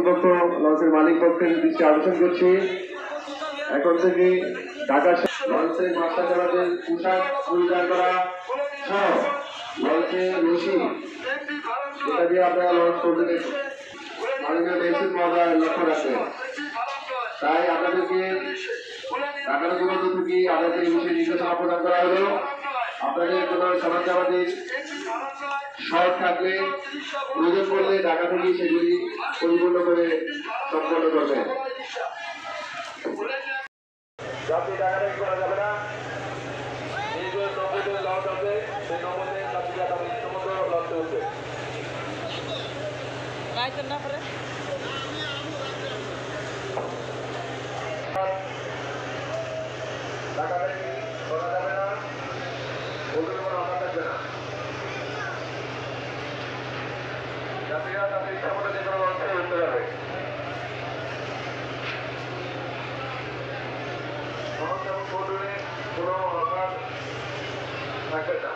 কর্তৃপক্ষ লঞ্চের মালিক পক্ষের দৃষ্টি আকর্ষণ করছি, এখন থেকে ঢাকা লঞ্চের মাস্টার চালকদের পোশাক পরিধান করা সহ লঞ্চের রশি এটা দিয়ে আপনারা লঞ্চ করতে মালিকের বেশি মজার লক্ষ্য রাখবেন। তাই আপনাদেরকে ঢাকার যোগাযোগ থেকে আপনাদের এই বিষয়ে নির্দেশনা প্রদান করা হলো। আপনাদের কোনো সরঞ্জামাদির শর্ট থাকলে প্রয়োজন করলে ঢাকা থেকে সেগুলি পরিপূর্ণ করে সম্পন্ন করবেন। যাত্রী ঢাকা থেকে করা যাবে না, এই যে নব্বইতে লঞ্চ আছে সেই নব্বইতে যাত্রীরা তাদের ইচ্ছামতো লঞ্চে উঠবে। ঢাকা থেকে করা যাবে না, ওদের কোনো আঘাত থাকবে না। যাত্রীরা তাদের ইচ্ছামতো যে কোনো লঞ্চে উঠতে যাবে। কোনো আঘাত থাকবে না।